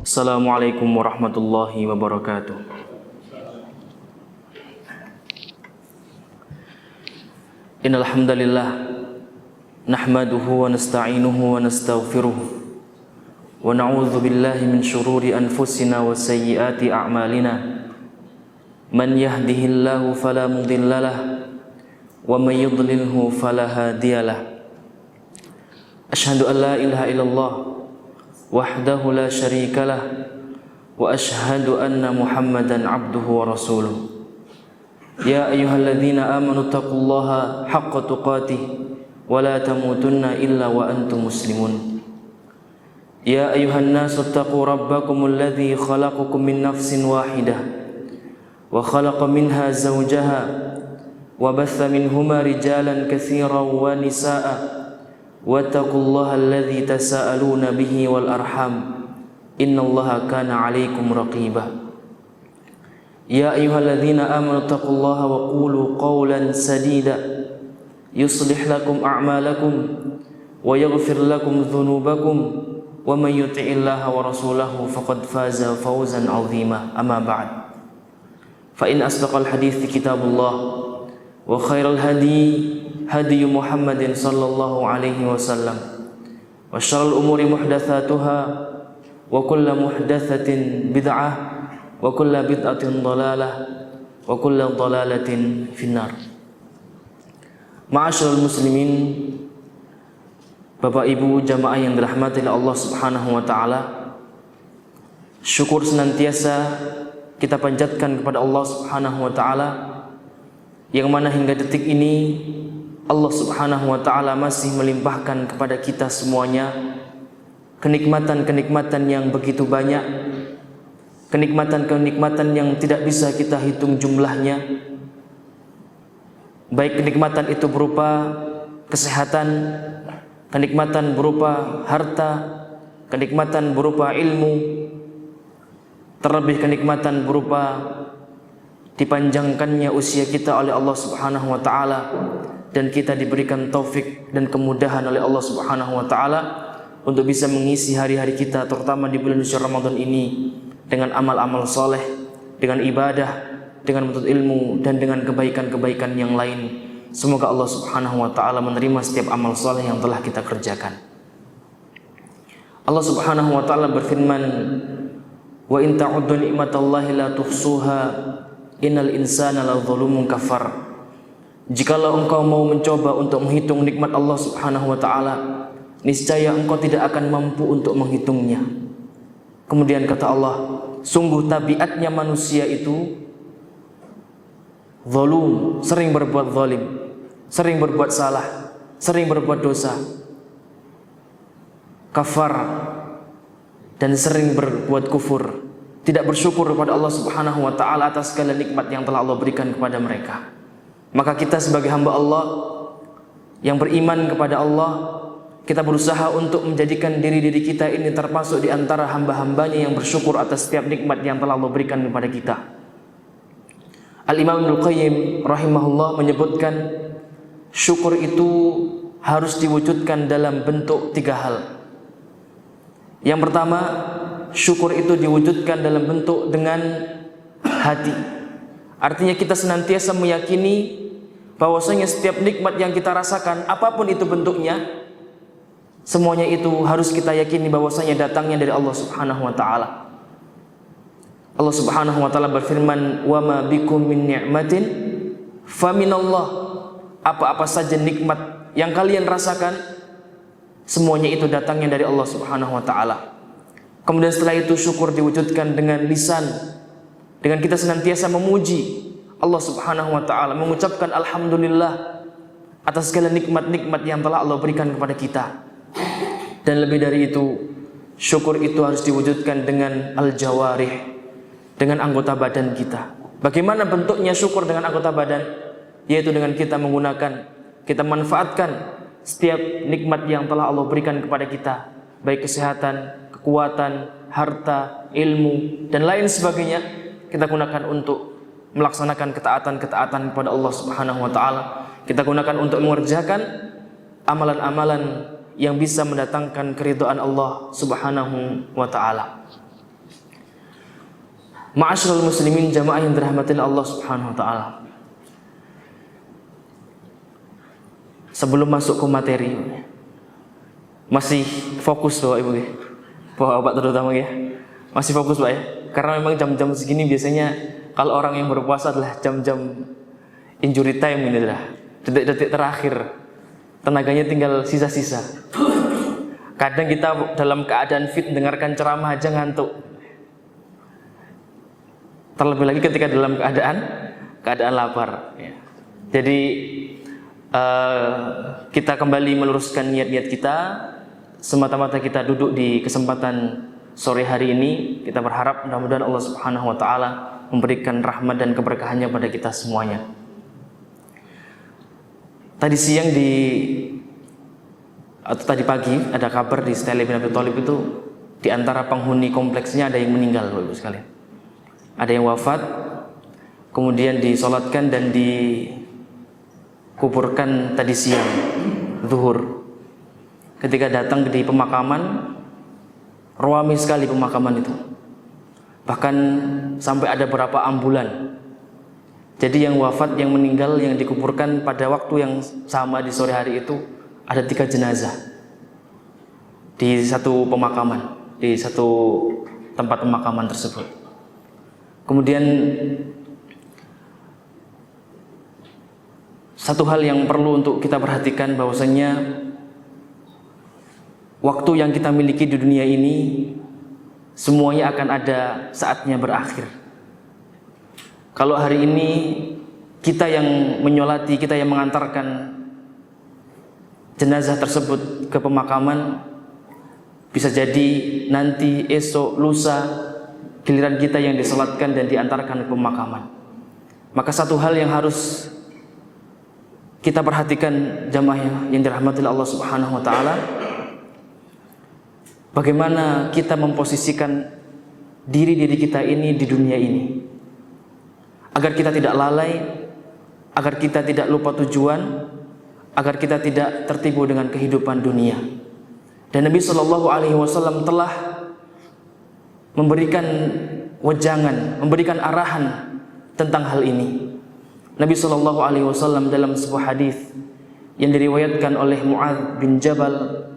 Assalamualaikum warahmatullahi wabarakatuh. Innal hamdalillah nahmaduhu wa nasta'inuhu wa nastaghfiruh wa na'udzu billahi min shururi anfusina wa sayyiati a'malina. Man yahdihillahu fala mudhillalah wa may yudlilhu fala hadiyalah. Asyhadu an la ilaha illallah wahdahu la syarikalah wa asyhadu anna Muhammadan abduhu wa rasuluh. Ya ayyuhalladzina amanu taqullaha haqqa tuqatih wa la tamutunna illa wa antum muslimun. Ya ayyuhan nasu taqu rabbakumul ladzi khalaqakum min nafsin wahidah wa khalaqa minha zawjaha wa batha minhuma rijalan katsiran wa nisaa'a wattaqullaha alladzi tasaaluna bihi wal arham innallaha kana 'alaikum raqiba. Ya ayyuhalladzina amanu taqullaha wa qulu qawlan sadida yuslih lakum a'malakum wa yaghfir lakum dhunubakum wa may yuti'illaha wa rasulahu faqad faza fawzan 'azima. Amma ba'd. Fa in asdaqal hadithi kitabullah wa khairal hadi hadi Muhammadin sallallahu alaihi wasallam wa syarrul umuri muhdatsatuha wa kullu muhdatsatin bid'ah wa kullu bid'atin dhalalah wa kullu dhalalatin finnar. Ma'asyiral muslimin, Bapak Ibu jamaah yang dirahmati oleh Allah Subhanahu wa taala, syukur senantiasa kita panjatkan kepada Allah Subhanahu wa taala yang mana hingga detik ini Allah Subhanahu wa taala masih melimpahkan kepada kita semuanya kenikmatan-kenikmatan yang begitu banyak, kenikmatan-kenikmatan yang tidak bisa kita hitung jumlahnya. Baik kenikmatan itu berupa kesehatan, kenikmatan berupa harta, kenikmatan berupa ilmu, terlebih kenikmatan berupa dipanjangkannya usia kita oleh Allah Subhanahu wa taala, dan kita diberikan taufik dan kemudahan oleh Allah Subhanahu wa taala untuk bisa mengisi hari-hari kita terutama di bulan suci Ramadan ini dengan amal-amal soleh, dengan ibadah, dengan menuntut ilmu dan dengan kebaikan-kebaikan yang lain. Semoga Allah Subhanahu wa taala menerima setiap amal soleh yang telah kita kerjakan. Allah Subhanahu wa taala berfirman, "Wa in ta'uddu ni'matallahi la tuhsuha innal insana ladzalumun kafar." Jikalau engkau mau mencoba untuk menghitung nikmat Allah Subhanahu wa taala, niscaya engkau tidak akan mampu untuk menghitungnya. Kemudian kata Allah, sungguh tabiatnya manusia itu zalum, sering berbuat zalim, sering berbuat salah, sering berbuat dosa, kafar, dan sering berbuat kufur, tidak bersyukur kepada Allah Subhanahu wa taala atas segala nikmat yang telah Allah berikan kepada mereka. Maka kita sebagai hamba Allah yang beriman kepada Allah, kita berusaha untuk menjadikan diri-diri kita ini termasuk di antara hamba-hambanya yang bersyukur atas setiap nikmat yang telah Allah berikan kepada kita. Al-Imam Ibnu Qayyim rahimahullah menyebutkan syukur itu harus diwujudkan dalam bentuk tiga hal. Yang pertama, syukur itu diwujudkan dalam bentuk dengan hati. Artinya kita senantiasa meyakini bahwasanya setiap nikmat yang kita rasakan, apapun itu bentuknya, semuanya itu harus kita yakini bahwasanya datangnya dari Allah Subhanahu wa taala. Allah Subhanahu wa taala berfirman, "Wa ma bikum min ni'matin faminallah." Apa-apa saja nikmat yang kalian rasakan, semuanya itu datangnya dari Allah Subhanahu wa taala. Kemudian setelah itu syukur diwujudkan dengan lisan, dengan kita senantiasa memuji Allah Subhanahu wa taala, mengucapkan alhamdulillah atas segala nikmat-nikmat yang telah Allah berikan kepada kita. Dan lebih dari itu, syukur itu harus diwujudkan dengan al-jawarih, dengan anggota badan kita. Bagaimana bentuknya syukur dengan anggota badan? Yaitu dengan kita menggunakan, kita manfaatkan setiap nikmat yang telah Allah berikan kepada kita, baik kesehatan, kekuatan, harta, ilmu, dan lain sebagainya. Kita gunakan untuk melaksanakan ketaatan-ketaatan kepada Allah Subhanahu wa taala. Kita gunakan untuk mengerjakan amalan-amalan yang bisa mendatangkan keridhaan Allah Subhanahu wa taala. Ma'asyiral muslimin, jamaah yang dirahmati Allah Subhanahu wa taala. Sebelum masuk ke materi, masih fokus Bapak Ibu ya. Bapak terutama ya. Masih fokus Pak ya. Karena memang jam-jam segini biasanya kalau orang yang berpuasa adalah jam-jam injury time ini adalah detik-detik terakhir. Tenaganya tinggal sisa-sisa. Kadang kita dalam keadaan fit dengarkan ceramah aja ngantuk. Terlebih lagi ketika dalam keadaan lapar. Ya. Jadi kita kembali meluruskan niat-niat kita. Semata-mata kita duduk di kesempatan sore hari ini. Kita berharap mudah-mudahan Allah Subhanahu wa taala memberikan rahmat dan keberkahannya pada kita semuanya. Tadi siang atau tadi pagi ada kabar di Stele bin Abi Thalib itu di antara penghuni kompleksnya ada yang meninggal, Bapak Ibu sekalian. Ada yang wafat, kemudian disolatkan dan dikuburkan tadi siang, zuhur. Ketika datang di pemakaman, ramai sekali pemakaman itu. Bahkan sampai ada beberapa ambulan. Jadi yang wafat, yang meninggal, yang dikuburkan pada waktu yang sama di sore hari itu ada 3 jenazah di satu pemakaman, di satu tempat pemakaman tersebut. Kemudian satu hal yang perlu untuk kita perhatikan bahwasanya waktu yang kita miliki di dunia ini semuanya akan ada saatnya berakhir. Kalau hari ini kita yang menyolati, kita yang mengantarkan jenazah tersebut ke pemakaman, bisa jadi nanti esok lusa giliran kita yang disolatkan dan diantarkan ke pemakaman. Maka satu hal yang harus kita perhatikan jamaah yang dirahmati Allah Subhanahu wa taala, bagaimana kita memposisikan diri kita ini di dunia ini, agar kita tidak lalai, agar kita tidak lupa tujuan, agar kita tidak tertipu dengan kehidupan dunia. Dan Nabi Shallallahu Alaihi Wasallam telah memberikan wejangan, memberikan arahan tentang hal ini. Nabi Shallallahu Alaihi Wasallam dalam sebuah hadis yang diriwayatkan oleh Mu'adz bin Jabal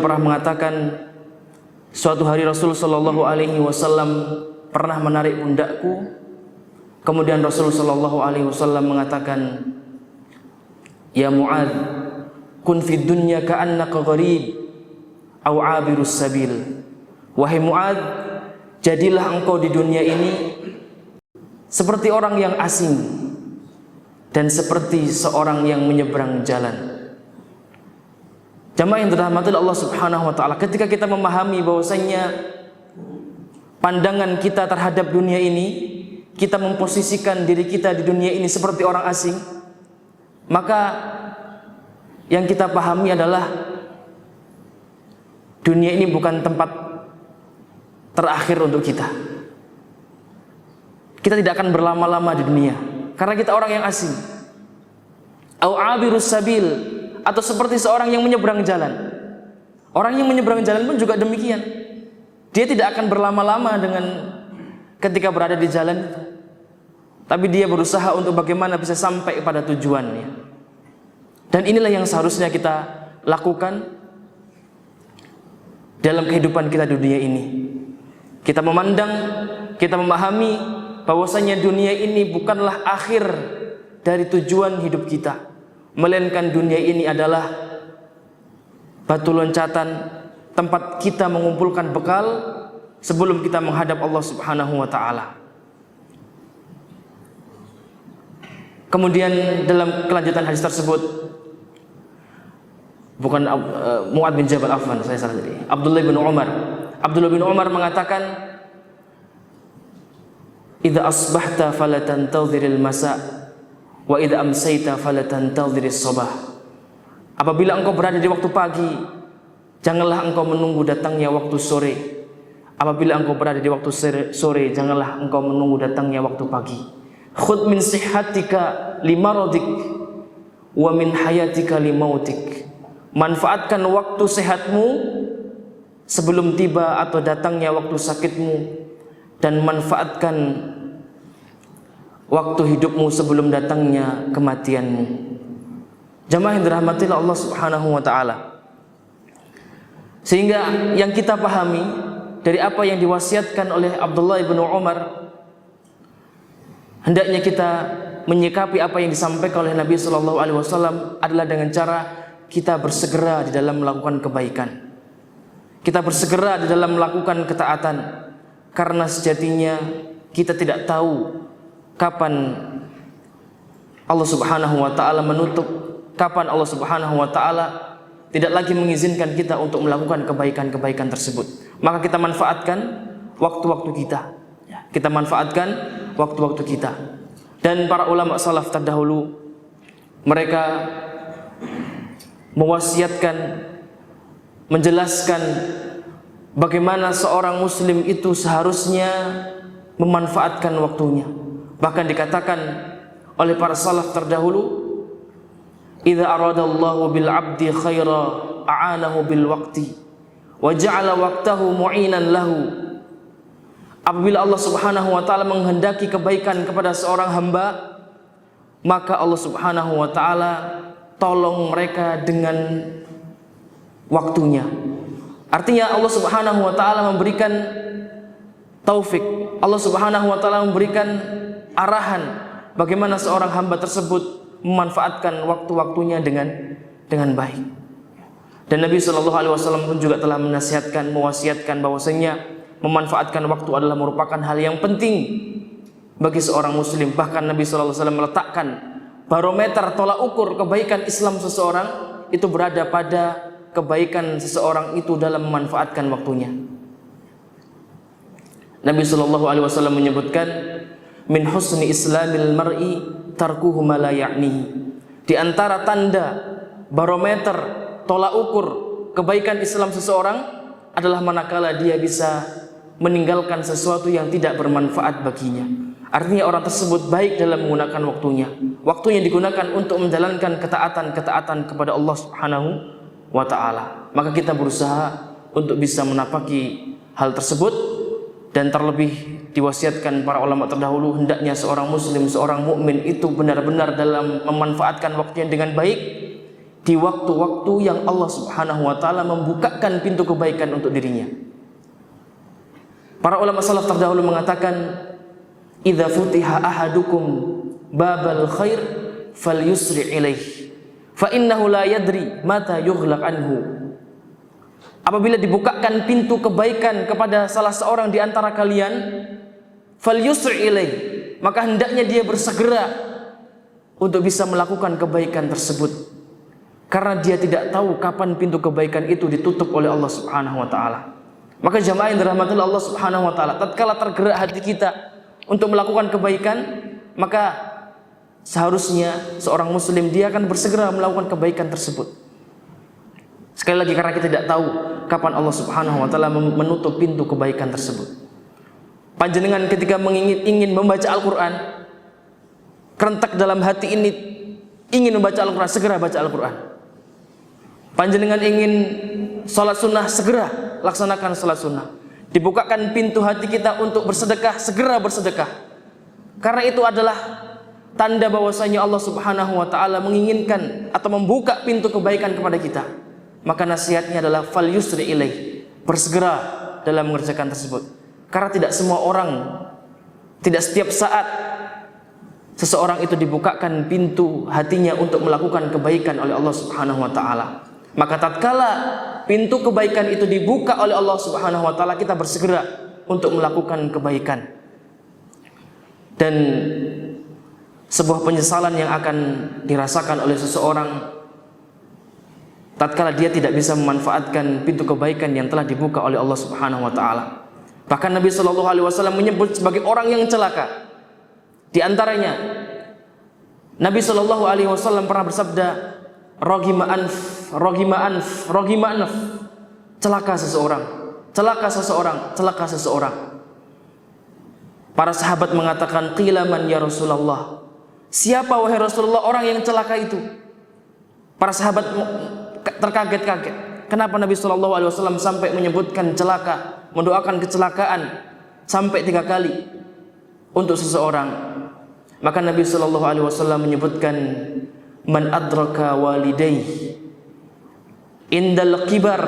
pernah mengatakan, suatu hari Rasul Shallallahu Alaihi Wasallam pernah menarik pundakku. Kemudian Rasul Shallallahu Alaihi Wasallam mengatakan, ya Mu'adz, kun fid dunya ka'annaka gharib au 'abirus sabil. Wahai Mu'adz, jadilah engkau di dunia ini seperti orang yang asing dan seperti seorang yang menyeberang jalan. Jamaah yang dirahmati Allah Subhanahu wa taala, ketika kita memahami bahwasanya pandangan kita terhadap dunia ini, kita memposisikan diri kita di dunia ini seperti orang asing, maka yang kita pahami adalah dunia ini bukan tempat terakhir untuk kita. Kita tidak akan berlama-lama di dunia karena kita orang yang asing. Au abirus sabil, atau seperti seorang yang menyeberang jalan. Orang yang menyeberang jalan pun juga demikian. Dia tidak akan berlama-lama dengan ketika berada di jalan itu. Tapi dia berusaha untuk bagaimana bisa sampai pada tujuannya. Dan inilah yang seharusnya kita lakukan dalam kehidupan kita di dunia ini. Kita memandang, kita memahami bahwasanya dunia ini bukanlah akhir dari tujuan hidup kita, melainkan dunia ini adalah batu loncatan, tempat kita mengumpulkan bekal sebelum kita menghadap Allah Subhanahu wa taala. Kemudian dalam kelanjutan hadis tersebut, bukan Mu'adz bin Jabal, afwan, saya salah tadi. Abdullah bin Umar mengatakan, "Idza asbahta fala tantadhiril masa wa idza amsayta fala tantadhiris sabah." Apabila engkau berada di waktu pagi, janganlah engkau menunggu datangnya waktu sore. Apabila engkau berada di waktu sore, janganlah engkau menunggu datangnya waktu pagi. Khudh min sihhatika limaradik wa min hayatika limautik. Manfaatkan waktu sehatmu sebelum tiba atau datangnya waktu sakitmu, dan manfaatkan waktu hidupmu sebelum datangnya kematianmu. Jamaah yang dirahmati Allah Subhanahu wa taala. Sehingga yang kita pahami dari apa yang diwasiatkan oleh Abdullah bin Umar, hendaknya kita menyikapi apa yang disampaikan oleh Nabi sallallahu alaihi wasallam adalah dengan cara kita bersegera di dalam melakukan kebaikan. Kita bersegera di dalam melakukan ketaatan, karena sejatinya kita tidak tahu kapan Allah Subhanahu wa taala menutup, kapan Allah Subhanahu wa taala tidak lagi mengizinkan kita untuk melakukan kebaikan-kebaikan tersebut. Maka kita manfaatkan waktu-waktu kita. Kita manfaatkan waktu-waktu kita. Dan para ulama salaf terdahulu, mereka mewasiatkan, menjelaskan bagaimana seorang muslim itu seharusnya memanfaatkan waktunya. Bahkan dikatakan oleh para salaf terdahulu, idza aradallahu bil 'abdi khaira a'anahu bil waqti wa ja'ala waqtahu mu'inan lahu. Apabila Allah Subhanahu wa taala menghendaki kebaikan kepada seorang hamba, maka Allah Subhanahu wa taala tolong mereka dengan waktunya. Artinya Allah Subhanahu wa taala memberikan taufik, Allah Subhanahu wa taala memberikan arahan bagaimana seorang hamba tersebut memanfaatkan waktu-waktunya dengan baik. Dan Nabi sallallahu alaihi wasallam pun juga telah menasihatkan, mewasiatkan bahwasanya memanfaatkan waktu adalah merupakan hal yang penting bagi seorang muslim. Bahkan Nabi sallallahu alaihi wasallam meletakkan barometer tolak ukur kebaikan Islam seseorang itu berada pada kebaikan seseorang itu dalam memanfaatkan waktunya. Nabi sallallahu alaihi wasallam menyebutkan, min husni islamil mar'i tarkuhu ma la ya'nihi. Di antara tanda barometer tolak ukur kebaikan Islam seseorang adalah manakala dia bisa meninggalkan sesuatu yang tidak bermanfaat baginya. Artinya orang tersebut baik dalam menggunakan waktunya. Waktunya digunakan untuk menjalankan ketaatan-ketaatan kepada Allah Subhanahu wa taala. Maka kita berusaha untuk bisa menapaki hal tersebut, dan terlebih diwasiatkan para ulama terdahulu, hendaknya seorang muslim, seorang mukmin itu benar-benar dalam memanfaatkan waktunya dengan baik di waktu-waktu yang Allah Subhanahu wa taala membukakan pintu kebaikan untuk dirinya. Para ulama salaf terdahulu mengatakan, idza futiha ahadukum babal khair falyusri ilaih fa innahu la yadri mata yughlaq anhu. Apabila dibukakan pintu kebaikan kepada salah seorang di antara kalian, falyusri ilaih, maka hendaknya dia bersegera untuk bisa melakukan kebaikan tersebut, karena dia tidak tahu kapan pintu kebaikan itu ditutup oleh Allah Subhanahu wa taala. Maka jamaah yang dirahmati Allah Subhanahu wa taala, tatkala tergerak hati kita untuk melakukan kebaikan, maka seharusnya seorang muslim dia akan bersegera melakukan kebaikan tersebut. Sekali lagi, karena kita tidak tahu kapan Allah Subhanahu wa taala menutup pintu kebaikan tersebut. Panjenengan ketika ingin membaca Al-Qur'an, kerentak dalam hati ini ingin membaca Al-Qur'an, segera baca Al-Qur'an. Panjenengan ingin salat sunnah, segera laksanakan salat sunnah. Dibukakan pintu hati kita untuk bersedekah, segera bersedekah. Karena itu adalah tanda bahwasanya Allah Subhanahu wa taala menginginkan atau membuka pintu kebaikan kepada kita. Maka nasihatnya adalah fal yusri ilaih, bersegera dalam mengerjakan tersebut. Karena tidak semua orang, tidak setiap saat seseorang itu dibukakan pintu hatinya untuk melakukan kebaikan oleh Allah Subhanahu wa taala. Maka tatkala pintu kebaikan itu dibuka oleh Allah Subhanahu wa taala, kita bersegera untuk melakukan kebaikan. Dan sebuah penyesalan yang akan dirasakan oleh seseorang tatkala dia tidak bisa memanfaatkan pintu kebaikan yang telah dibuka oleh Allah Subhanahu wa taala. Bahkan Nabi sallallahu alaihi wasallam menyebut sebagai orang yang celaka. Di antaranya Nabi sallallahu alaihi wasallam pernah bersabda, roghima anf, celaka seseorang, celaka seseorang, celaka seseorang. Para sahabat mengatakan, qila man ya Rasulullah, siapa wahai Rasulullah orang yang celaka itu? Para sahabat terkaget-kaget. Kenapa Nabi SAW sampai menyebutkan celaka, mendoakan kecelakaan sampai 3 kali untuk seseorang? Maka Nabi SAW menyebutkan, man adraka walidayhi indal kibar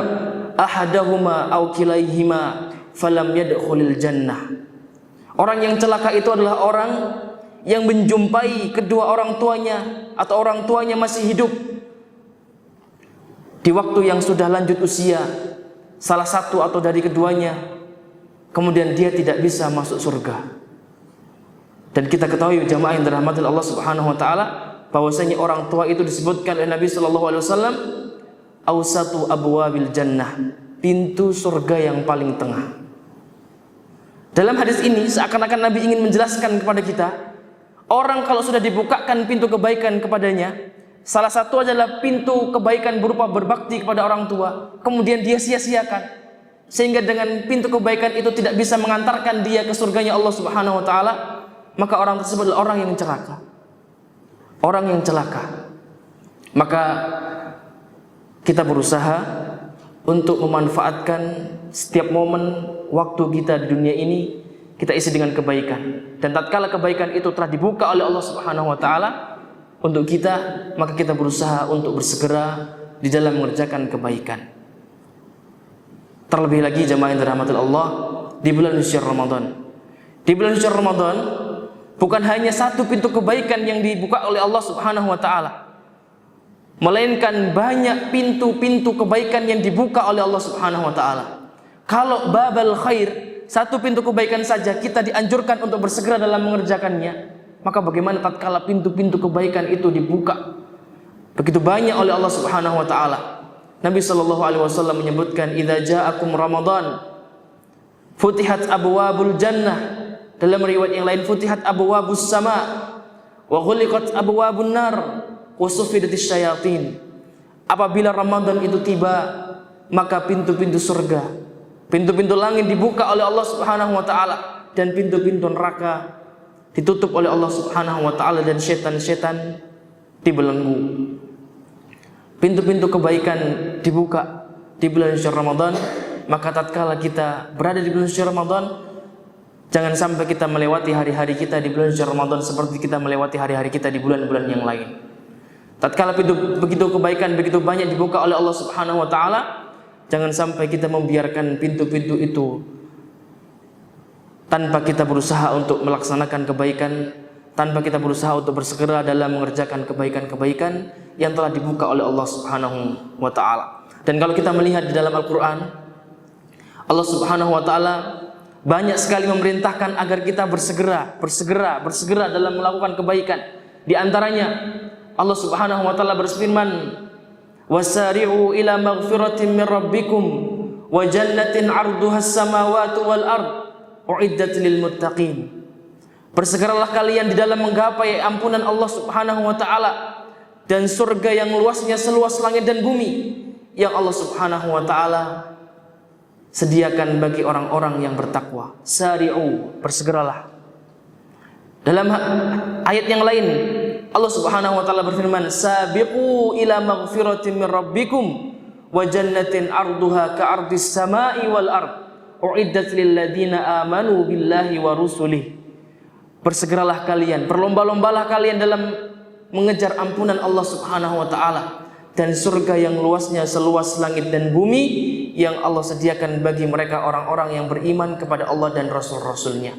ahadahuma aw kilaihima falam yadkhulil jannah. Orang yang celaka itu adalah orang yang menjumpai kedua orang tuanya atau orang tuanya masih hidup di waktu yang sudah lanjut usia, salah satu atau dari keduanya, kemudian dia tidak bisa masuk surga. Dan kita ketahui jamaah yang dirahmati Allah Subhanahu wa taala, bahwasanya orang tua itu disebutkan oleh Nabi sallallahu alaihi wasallam ausatu abwabil jannah, pintu surga yang paling tengah. Dalam hadis ini seakan-akan Nabi ingin menjelaskan kepada kita, orang kalau sudah dibukakan pintu kebaikan kepadanya, salah satu adalah pintu kebaikan berupa berbakti kepada orang tua, kemudian dia sia-siakan, sehingga dengan pintu kebaikan itu tidak bisa mengantarkan dia ke surganya Allah Subhanahu wa taala, maka orang tersebut adalah orang yang celaka. Orang yang celaka. Maka kita berusaha untuk memanfaatkan setiap momen waktu kita di dunia ini, kita isi dengan kebaikan. Dan tatkala kebaikan itu telah dibuka oleh Allah Subhanahu wa taala untuk kita, maka kita berusaha untuk bersegera di dalam mengerjakan kebaikan. Terlebih lagi jemaah yang dirahmati Allah, di bulan suci Ramadan. Di bulan suci Ramadan bukan hanya satu pintu kebaikan yang dibuka oleh Allah Subhanahu wa taala, melainkan banyak pintu-pintu kebaikan yang dibuka oleh Allah Subhanahu wa taala. Kalau babal khair, satu pintu kebaikan saja kita dianjurkan untuk bersegera dalam mengerjakannya, maka bagaimana tatkala pintu-pintu kebaikan itu dibuka begitu banyak oleh Allah Subhanahu wa taala. Nabi sallallahu alaihi wasallam menyebutkan, idza ja'akum ramadan futihat abwabul jannah. Dalam riwayat yang lain, futihat abwabus sama wa ghuliqat abwabun nar wa sufidatis syayatin. Apabila Ramadan itu tiba, maka pintu-pintu surga, pintu-pintu langit dibuka oleh Allah Subhanahu wa taala, dan pintu-pintu neraka ditutup oleh Allah Subhanahu wa taala, dan setan-setan dibelenggu. Pintu-pintu kebaikan dibuka di bulan suci Ramadan. Maka tatkala kita berada di bulan suci Ramadan, jangan sampai kita melewati hari-hari kita di bulan suci Ramadan seperti kita melewati hari-hari kita di bulan-bulan yang lain. Tatkala begitu kebaikan begitu banyak dibuka oleh Allah Subhanahu wa taala, jangan sampai kita membiarkan pintu-pintu itu tanpa kita berusaha untuk melaksanakan kebaikan, tanpa kita berusaha untuk bersegera dalam mengerjakan kebaikan-kebaikan yang telah dibuka oleh Allah Subhanahu wa taala. Dan kalau kita melihat di dalam Al-Qur'an, Allah Subhanahu wa taala banyak sekali memerintahkan agar kita bersegera dalam melakukan kebaikan. Di antaranya Allah Subhanahu wa taala berfirman, wasari'u ila maghfiratin min rabbikum wa jannatin 'arduhas samawati wal ard uiddat lil muttaqin. Bersegeralah kalian di dalam menggapai ampunan Allah Subhanahu wa taala dan surga yang luasnya seluas langit dan bumi yang Allah Subhanahu wa taala sediakan bagi orang-orang yang bertakwa. Sari'u, bersegeralah. Dalam ayat yang lain Allah Subhanahu wa taala berfirman, sabiqu ila maghfiratin min rabbikum wa jannatin 'arduha ka'ardis samai wal ard uiddat lil ladzina amanu billahi wa rusulih. Bersegeralah kalian, berlomba-lombalah kalian dalam mengejar ampunan Allah Subhanahu wa taala dan surga yang luasnya seluas langit dan bumi yang Allah sediakan bagi mereka orang-orang yang beriman kepada Allah dan Rasul-Rasulnya.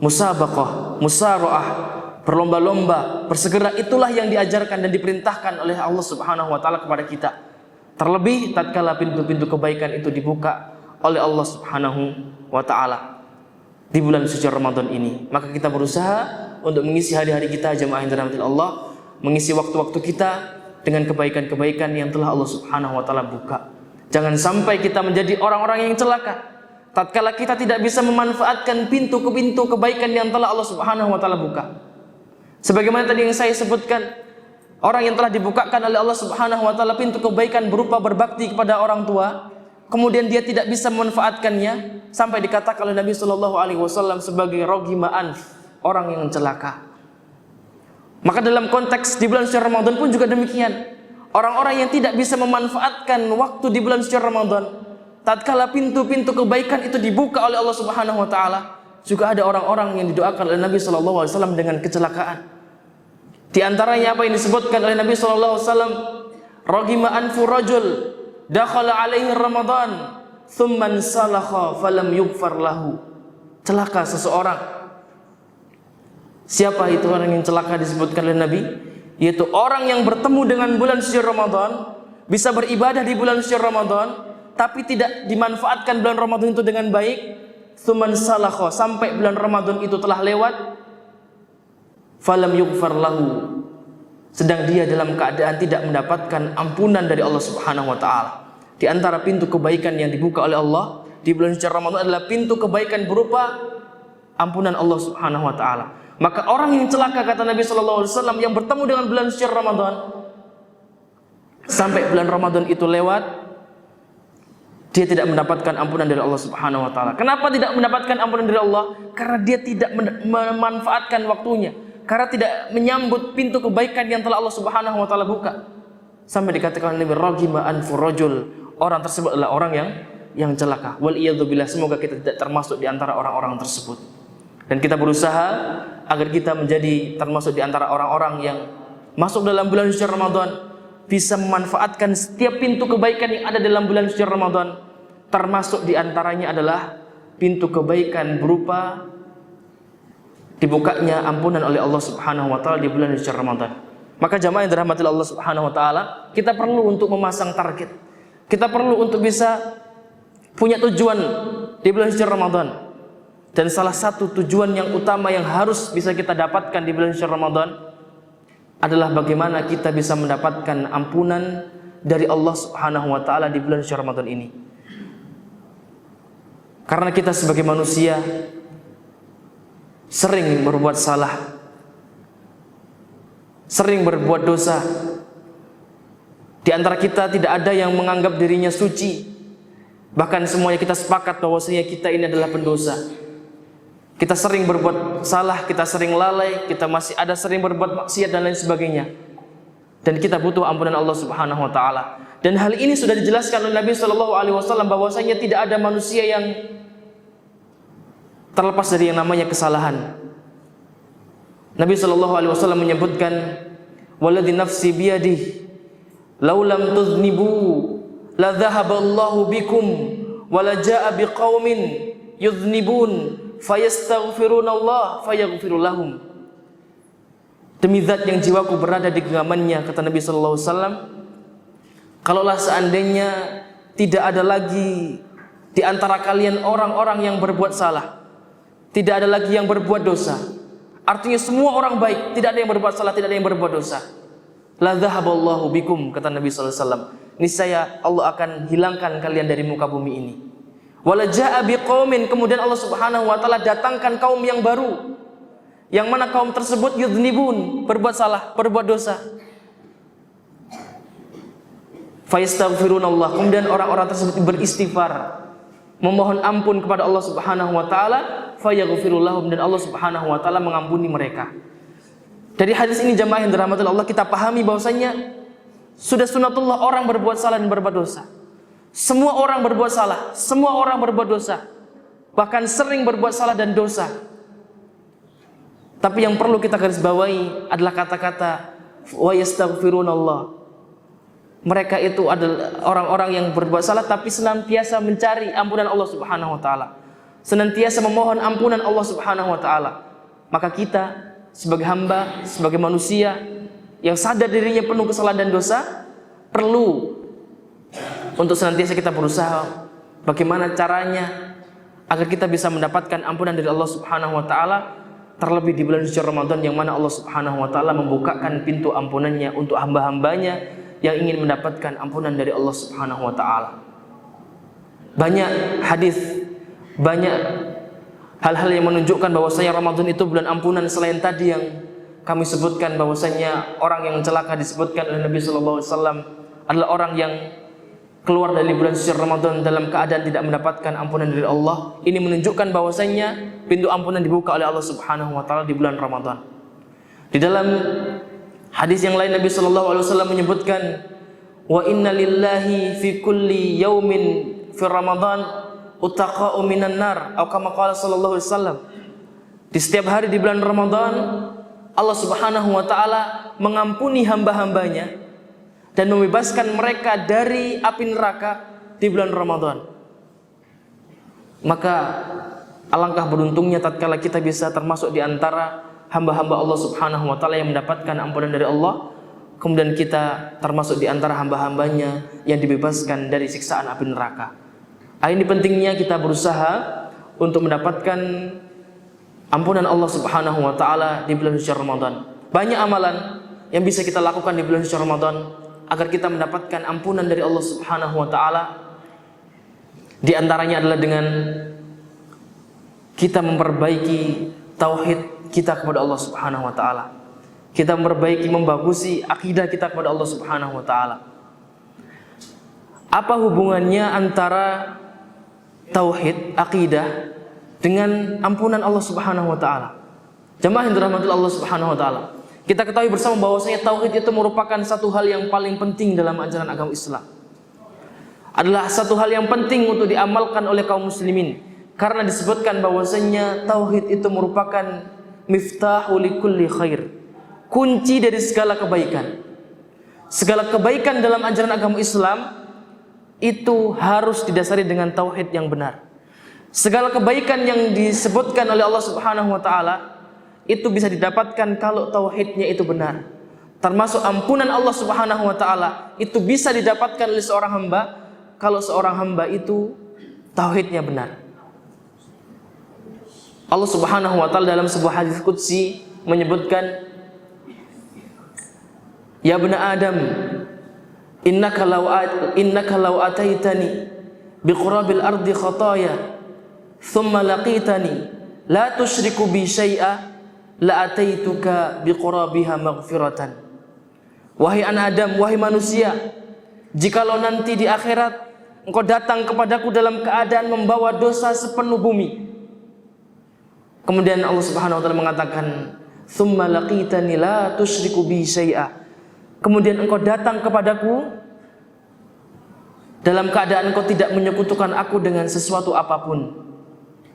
Musabaqah, musara'ah, berlomba-lomba, bersegera, itulah yang diajarkan dan diperintahkan oleh Allah Subhanahu wa taala kepada kita. Terlebih tatkala pintu-pintu kebaikan itu dibuka oleh Allah Subhanahu wa taala di bulan suci Ramadan ini, maka kita berusaha untuk mengisi hari-hari kita jemaah yang dirahmati Allah, mengisi waktu-waktu kita dengan kebaikan-kebaikan yang telah Allah Subhanahu wa taala buka. Jangan sampai kita menjadi orang-orang yang celaka tatkala kita tidak bisa memanfaatkan pintu-pintu kebaikan yang telah Allah Subhanahu wa taala buka. Sebagaimana tadi yang saya sebutkan, orang yang telah dibukakan oleh Allah Subhanahu wa taala pintu kebaikan berupa berbakti kepada orang tua, kemudian dia tidak bisa memanfaatkannya, sampai dikatakan oleh Nabi sallallahu alaihi wasallam sebagai roghima anf, orang yang celaka. Maka dalam konteks di bulan suci Ramadan pun juga demikian. Orang-orang yang tidak bisa memanfaatkan waktu di bulan suci Ramadan, tatkala pintu-pintu kebaikan itu dibuka oleh Allah Subhanahu wa taala, juga ada orang-orang yang didoakan oleh Nabi sallallahu alaihi wasallam dengan kecelakaan. Di antaranya apa yang disebutkan oleh Nabi sallallahu alaihi wasallam, "Ragima anfu rajul dakhala alaihi Ramadan, thumma salakha falam yughfar lahu." Celaka seseorang. Siapa itu orang yang celaka disebutkan oleh Nabi? Yaitu orang yang bertemu dengan bulan suci Ramadan, bisa beribadah di bulan suci Ramadan, tapi tidak dimanfaatkan bulan Ramadan itu dengan baik. Thumma salakha, sampai bulan Ramadan itu telah lewat, falam yughfar lahu, sedang dia dalam keadaan tidak mendapatkan ampunan dari Allah Subhanahu wa taala. Di antara pintu kebaikan yang dibuka oleh Allah di bulan suci Ramadan adalah pintu kebaikan berupa ampunan Allah Subhanahu wa taala. Maka orang yang celaka, kata Nabi sallallahu alaihi wasallam, yang bertemu dengan bulan suci Ramadan sampai bulan Ramadan itu lewat, dia tidak mendapatkan ampunan dari Allah Subhanahu wa taala. Kenapa tidak mendapatkan ampunan dari Allah? Karena dia tidak memanfaatkan waktunya, karena tidak menyambut pintu kebaikan yang telah Allah Subhanahu wa taala buka. Sampai dikatakan Nabi, ragima anfu rajul, orang tersebut adalah orang yang celaka. Wal iyadzubillah, semoga kita tidak termasuk di antara orang-orang tersebut. Dan kita berusaha agar kita menjadi termasuk di antara orang-orang yang masuk dalam bulan suci Ramadan, bisa memanfaatkan setiap pintu kebaikan yang ada dalam bulan suci Ramadan. Termasuk di antaranya adalah pintu kebaikan berupa dibukanya ampunan oleh Allah Subhanahu wa taala di bulan suci Ramadan. Maka jamaah yang dirahmati Allah Subhanahu wa taala, kita perlu untuk memasang target. Kita perlu untuk bisa punya tujuan di bulan suci Ramadan. Dan salah satu tujuan yang utama yang harus bisa kita dapatkan di bulan suci Ramadan adalah bagaimana kita bisa mendapatkan ampunan dari Allah Subhanahu wa taala di bulan suci Ramadan ini. Karena kita sebagai manusia sering berbuat salah, sering berbuat dosa. Di antara kita tidak ada yang menganggap dirinya suci. Bahkan semuanya kita sepakat bahwasanya kita ini adalah pendosa. Kita sering berbuat salah, kita sering lalai, kita masih ada sering berbuat maksiat dan lain sebagainya. Dan kita butuh ampunan Allah Subhanahu wa taala. Dan hal ini sudah dijelaskan oleh Nabi sallallahu alaihi wasallam bahwasanya tidak ada manusia yang terlepas dari yang namanya kesalahan. Nabi sallallahu alaihi wasallam menyebutkan, "Walladzi nafsi biyadihi law lam tuznibu la dhahaba Allahu bikum wa la jaa'a biqaumin yuznibun fayastaghfirunallah fayaghfirul lahum." Demi zat yang jiwaku berada di genggamannya, kata Nabi sallallahu alaihi wasallam, kalaulah seandainya tidak ada lagi di antara kalian orang-orang yang berbuat salah, tidak ada lagi yang berbuat dosa, artinya semua orang baik, tidak ada yang berbuat salah, tidak ada yang berbuat dosa, la dhahaballahu bikum, kata Nabi sallallahu alaihi wasallam, niscaya Allah akan hilangkan kalian dari muka bumi ini. Wala jaa'a biqaumin, kemudian Allah Subhanahu wa taala datangkan kaum yang baru, yang mana kaum tersebut yudhnibun, berbuat salah, berbuat dosa. Fayastaghfirunallah, kemudian orang-orang tersebut beristighfar, memohon ampun kepada Allah Subhanahu wa taala, fayaghfirul lahum, dan Allah Subhanahu wa taala mengampuni mereka. Dari hadis ini jamaah yang dirahmati Allah, kita pahami bahwasanya sudah sunatullah orang berbuat salah dan berbuat dosa. Semua orang berbuat salah, semua orang berbuat dosa, bahkan sering berbuat salah dan dosa. Tapi yang perlu kita garis bawahi adalah kata-kata wa yastaghfirunallah. Mereka itu adalah orang-orang yang berbuat salah tapi senantiasa mencari ampunan Allah Subhanahu wa taala, senantiasa memohon ampunan Allah Subhanahu wa taala. Maka kita sebagai hamba, sebagai manusia yang sadar dirinya penuh kesalahan dan dosa, perlu untuk senantiasa kita berusaha bagaimana caranya agar kita bisa mendapatkan ampunan dari Allah Subhanahu wa taala, terlebih di bulan suci Ramadan yang mana Allah Subhanahu wa taala membukakan pintu ampunannya untuk hamba-hambanya yang ingin mendapatkan ampunan dari Allah Subhanahu wa taala. Banyak hadis, banyak hal-hal yang menunjukkan bahwasanya Ramadan itu bulan ampunan. Selain tadi yang kami sebutkan bahwasanya orang yang celaka disebutkan oleh Nabi sallallahu alaihi wasallam adalah orang yang keluar dari bulan suci Ramadan dalam keadaan tidak mendapatkan ampunan dari Allah. Ini menunjukkan bahwasanya pintu ampunan dibuka oleh Allah Subhanahu wa taala di bulan Ramadan. Di dalam hadis yang lain Nabi sallallahu alaihi wasallam menyebutkan, wa inna lillahi fi kulli yaumin fi Ramadan utaqa'u minan nar, atau kama qala sallallahu alaihi wasallam. Di setiap hari di bulan Ramadan, Allah Subhanahu wa taala mengampuni hamba-hambanya dan membebaskan mereka dari api neraka di bulan Ramadan. Maka alangkah beruntungnya tatkala kita bisa termasuk di antara hamba-hamba Allah Subhanahu wa taala yang mendapatkan ampunan dari Allah, kemudian kita termasuk di antara hamba-hambanya yang dibebaskan dari siksaan api neraka. Ini pentingnya kita berusaha untuk mendapatkan ampunan Allah Subhanahu wa taala di bulan suci Ramadan. Banyak amalan yang bisa kita lakukan di bulan suci Ramadan agar kita mendapatkan ampunan dari Allah Subhanahu wa taala. Di antaranya adalah dengan kita memperbaiki tauhid kita kepada Allah Subhanahu wa taala. Kita memperbaiki, membagusi akidah kita kepada Allah Subhanahu wa taala. Apa hubungannya antara tauhid, akidah dengan ampunan Allah Subhanahu wa taala? Jamaah yang dirahmati Allah Subhanahu wa taala. Kita ketahui bersama bahwasanya tauhid itu merupakan satu hal yang paling penting dalam ajaran agama Islam. Adalah satu hal yang penting untuk diamalkan oleh kaum muslimin, karena disebutkan bahwasanya tauhid itu merupakan miftahu likulli khair, kunci dari segala kebaikan. Segala kebaikan dalam ajaran agama Islam itu harus didasari dengan tauhid yang benar. Segala kebaikan yang disebutkan oleh Allah Subhanahu wa taala itu bisa didapatkan kalau tauhidnya itu benar. Termasuk ampunan Allah Subhanahu wa taala itu bisa didapatkan oleh seorang hamba kalau seorang hamba itu tauhidnya benar. Allah Subhanahu wa taala dalam sebuah hadis qudsi menyebutkan, ya bani Adam, innaka law ataitani biqurabil ardi khataya thumma laqitani la tusyriku bi syai'a la ataituka biqurabiha maghfiratan. Wahai anak Adam, wahai manusia, jikalau nanti di akhirat engkau datang kepadaku dalam keadaan membawa dosa sepenuh bumi. Kemudian Allah Subhanahu wa taala mengatakan, "Tsumma laqitani la tusyriku bi syai'a." Kemudian engkau datang kepadaku dalam keadaan engkau tidak menyekutukan aku dengan sesuatu apapun.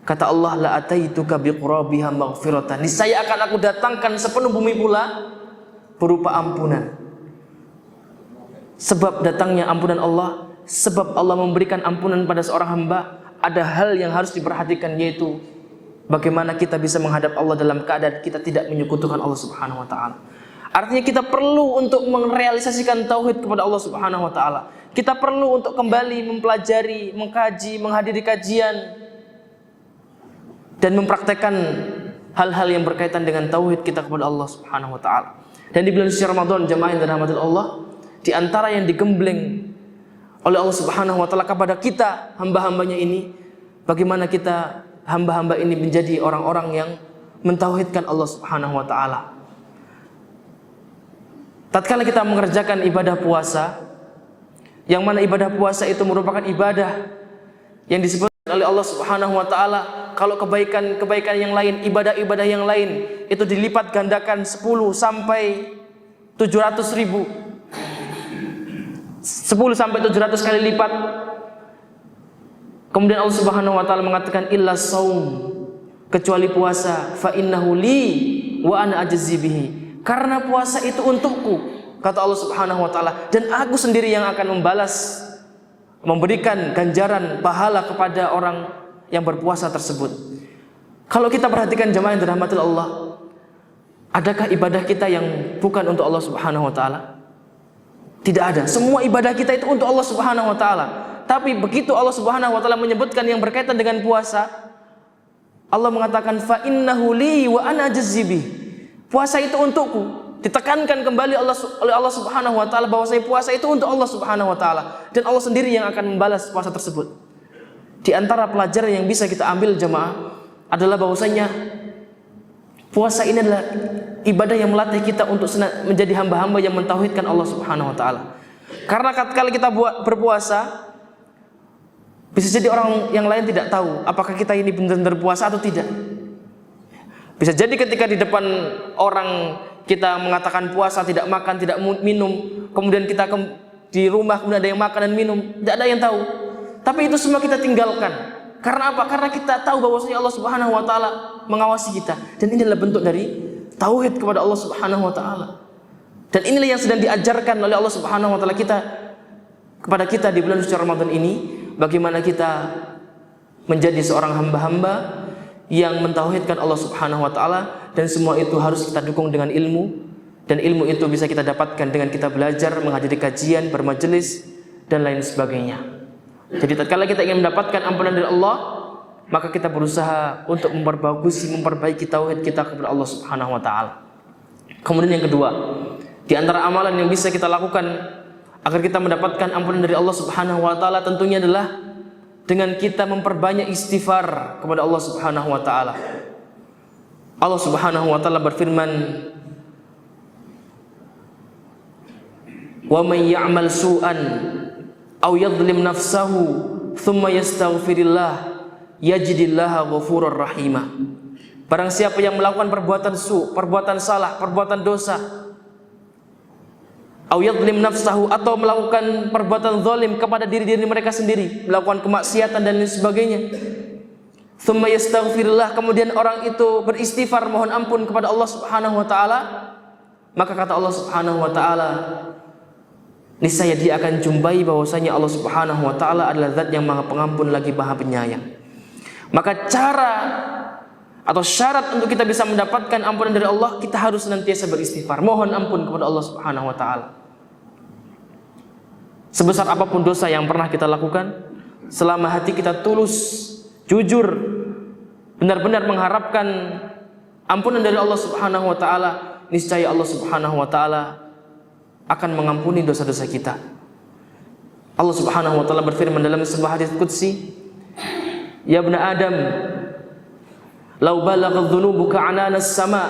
Kata Allah, "La ataituka biqurabiha maghfiratan." Niscaya akan aku datangkan sepenuh bumi pula berupa ampunan. Sebab datangnya ampunan Allah, sebab Allah memberikan ampunan pada seorang hamba, ada hal yang harus diperhatikan, yaitu bagaimana kita bisa menghadap Allah dalam keadaan kita tidak menyekutukan Allah Subhanahu wa taala. Artinya kita perlu untuk merealisasikan tauhid kepada Allah Subhanahu wa taala. Kita perlu untuk kembali mempelajari, mengkaji, menghadiri kajian dan mempraktekkan hal-hal yang berkaitan dengan tauhid kita kepada Allah Subhanahu wa taala. Dan di bulan suci Ramadan, jamaah yang dirahmati Allah, di antara yang digembleng oleh Allah Subhanahu wa taala kepada kita hamba-hambanya ini, bagaimana kita hamba-hamba ini menjadi orang-orang yang mentauhidkan Allah Subhanahu wa taala. Tatkala kita mengerjakan ibadah puasa, yang mana ibadah puasa itu merupakan ibadah yang disebut oleh Allah Subhanahu wa taala, kalau kebaikan-kebaikan yang lain, ibadah-ibadah yang lain itu dilipat gandakan 10 sampai 700 ribu, 10 sampai 700 kali lipat. Kemudian Allah Subhanahu wa taala mengatakan, illa saum, kecuali puasa, fa innahu li wa ana ajzi bihi. Karena puasa itu untukku, kata Allah Subhanahu wa taala, dan aku sendiri yang akan membalas, memberikan ganjaran pahala kepada orang yang berpuasa tersebut. Kalau kita perhatikan jemaah yang dirahmati Allah, adakah ibadah kita yang bukan untuk Allah Subhanahu wa taala? Tidak ada. Semua ibadah kita itu untuk Allah Subhanahu wa taala. Tapi begitu Allah Subhanahu wa taala menyebutkan yang berkaitan dengan puasa, Allah mengatakan, fa innahu li wa ana ajzi. Puasa itu untukku. Ditekankan kembali oleh Allah Subhanahu wa taala bahwa puasa itu untuk Allah Subhanahu wa taala, dan Allah sendiri yang akan membalas puasa tersebut. Di antara pelajaran yang bisa kita ambil jemaah adalah bahwasanya puasa ini adalah ibadah yang melatih kita untuk menjadi hamba-hamba yang mentauhidkan Allah Subhanahu wa taala. Karena kalau kita berpuasa, bisa jadi orang yang lain tidak tahu apakah kita ini benar-benar puasa atau tidak. Bisa jadi ketika di depan orang kita mengatakan puasa, tidak makan, tidak minum, kemudian kita di rumah kemudian ada yang makan dan minum, tidak ada yang tahu. Tapi itu semua kita tinggalkan. Karena apa? Karena kita tahu bahwasanya Allah Subhanahu wa taala mengawasi kita. Dan ini adalah bentuk dari tauhid kepada Allah Subhanahu wa taala. Dan inilah yang sedang diajarkan oleh Allah Subhanahu wa taala kepada kita di bulan suci Ramadan ini, bagaimana kita menjadi seorang hamba-hamba yang mentauhidkan Allah Subhanahu wa taala, dan semua itu harus kita dukung dengan ilmu, dan ilmu itu bisa kita dapatkan dengan kita belajar, menghadiri kajian, bermajelis dan lain sebagainya. Jadi tatkala kita ingin mendapatkan ampunan dari Allah, maka kita berusaha untuk memperbaiki tauhid kita kepada Allah Subhanahu wa taala. Kemudian yang kedua, di antara amalan yang bisa kita lakukan agar kita mendapatkan ampunan dari Allah Subhanahu wa taala tentunya adalah dengan kita memperbanyak istighfar kepada Allah Subhanahu wa taala. Allah Subhanahu wa taala berfirman, "Wa may ya'mal su'an aw yadhlim nafsahu thumma yastaghfirillah yajidillaha ghafurur rahima." Barang siapa yang melakukan perbuatan salah, perbuatan dosa, aw yadhlim nafsahu, atau melakukan perbuatan zalim kepada diri mereka sendiri, melakukan kemaksiatan dan lain sebagainya, thumma yastaghfirillah, kemudian orang itu beristighfar mohon ampun kepada Allah Subhanahu wa taala, maka kata Allah Subhanahu wa taala, niscaya dia akan jumpai bahwasanya Allah Subhanahu wa taala adalah zat yang Maha Pengampun lagi Maha Penyayang. Maka cara atau syarat untuk kita bisa mendapatkan ampunan dari Allah, kita harus senantiasa beristighfar, mohon ampun kepada Allah Subhanahu wa taala. Sebesar apapun dosa yang pernah kita lakukan, selama hati kita tulus, jujur, benar-benar mengharapkan ampunan dari Allah Subhanahu wa taala, niscaya Allah Subhanahu wa taala akan mengampuni dosa-dosa kita. Allah Subhanahu wa taala berfirman dalam sebuah hadis qudsi, "Ya ibnu Adam, law balagha dhunubuka ananas sama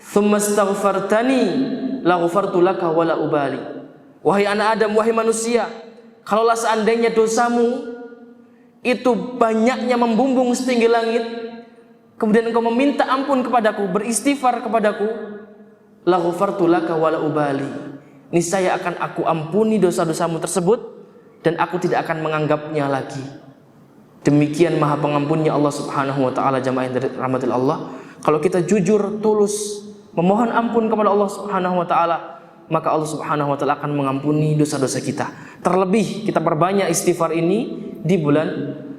thumma astaghfartani la ghafartu laka wala ubali." Wahai anak Adam, wahai manusia, kalaulah seandainya dosamu itu banyaknya membumbung setinggi langit, kemudian engkau meminta ampun kepadaku, beristighfar kepadaku, la ghafartu laka wala ubali, niscaya akan aku ampuni dosa-dosamu tersebut dan aku tidak akan menganggapnya lagi. Demikian Maha Pengampunnya Allah Subhanahu wa taala. Jamaah yang dirahmati Allah, kalau kita jujur, tulus memohon ampun kepada Allah Subhanahu wa taala, maka Allah Subhanahu wa taala akan mengampuni dosa-dosa kita. Terlebih kita perbanyak istighfar ini di bulan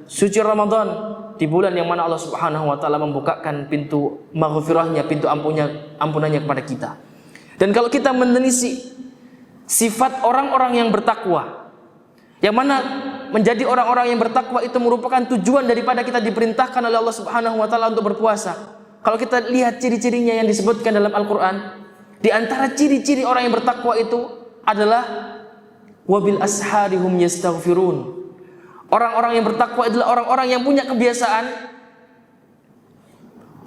suci Ramadan, di bulan yang mana Allah Subhanahu wa taala membukakan pintu maghfirahnya, pintu ampunannya kepada kita. Dan kalau kita menelisik sifat orang-orang yang bertakwa, yang mana menjadi orang-orang yang bertakwa itu merupakan tujuan daripada kita diperintahkan oleh Allah Subhanahu wa taala untuk berpuasa. Kalau kita lihat ciri-cirinya yang disebutkan dalam Al-Qur'an, di antara ciri-ciri orang yang bertakwa itu adalah wabil asharihum yastaghfirun. Orang-orang yang bertakwa adalah orang-orang yang punya kebiasaan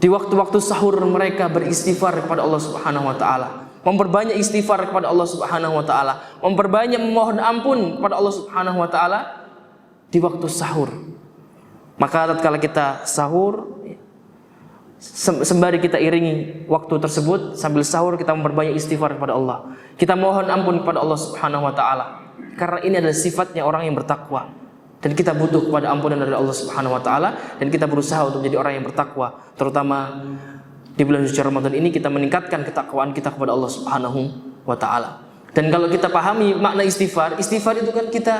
di waktu-waktu sahur mereka beristighfar kepada Allah Subhanahu wa taala, memperbanyak istighfar kepada Allah Subhanahu wa taala, memperbanyak memohon ampun kepada Allah Subhanahu wa taala di waktu sahur. Maka tatkala kita sahur, sembari kita iringi waktu tersebut, sambil sahur kita memperbanyak istighfar kepada Allah, kita mohon ampun kepada Allah Subhanahu wa taala, karena ini adalah sifatnya orang yang bertakwa. Dan kita butuh kepada ampunan dari Allah Subhanahu wa taala, dan kita berusaha untuk menjadi orang yang bertakwa. Terutama di bulan suci Ramadan ini kita meningkatkan ketakwaan kita kepada Allah Subhanahu wa taala. Dan kalau kita pahami makna istighfar, istighfar itu kan kita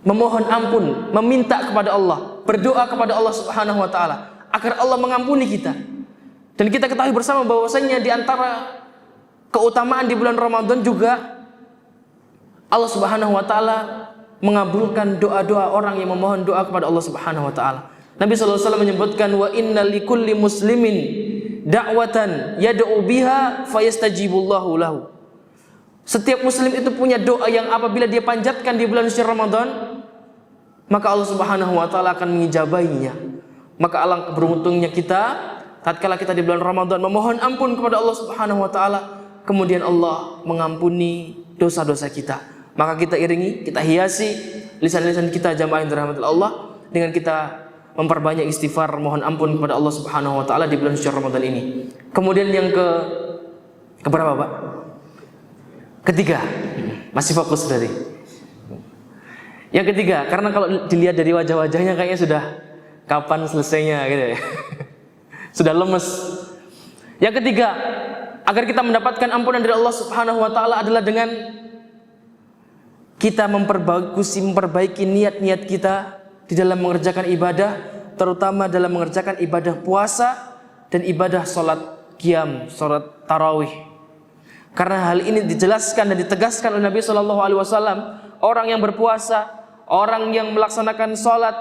memohon ampun, meminta kepada Allah, berdoa kepada Allah Subhanahu wa taala agar Allah mengampuni kita. Dan kita ketahui bersama bahwasanya di antara keutamaan di bulan Ramadan juga Allah Subhanahu wa taala mengabulkan doa-doa orang yang memohon doa kepada Allah Subhanahu wa taala. Nabi sallallahu alaihi wasallam menyebutkan, wa inna likulli muslimin da'watan yad'u biha fayastajibullahu lahu. Setiap muslim itu punya doa yang apabila dia panjatkan di bulan suci Ramadan, maka Allah Subhanahu wa taala akan mengijabahinya. Maka alangkah beruntungnya kita tatkala kita di bulan Ramadan memohon ampun kepada Allah Subhanahu wa taala, kemudian Allah mengampuni dosa-dosa kita. Maka kita iringi, kita hiasi lisan-lisan kita jamaah yang dirahmati Allah dengan kita memperbanyak istighfar, mohon ampun kepada Allah Subhanahu wa taala di bulan suci Ramadan ini. Kemudian yang keberapa, Pak? Ketiga, masih fokus berarti. Yang ketiga, karena kalau dilihat dari wajah-wajahnya kayaknya sudah kapan selesainya gitu ya. Sudah lemes. Yang ketiga, agar kita mendapatkan ampunan dari Allah Subhanahu wa taala adalah dengan kita memperbaiki niat-niat kita di dalam mengerjakan ibadah, terutama dalam mengerjakan ibadah puasa dan ibadah salat qiyam, salat tarawih. Karena hal ini dijelaskan dan ditegaskan oleh Nabi sallallahu alaihi wasallam, orang yang berpuasa, orang yang melaksanakan salat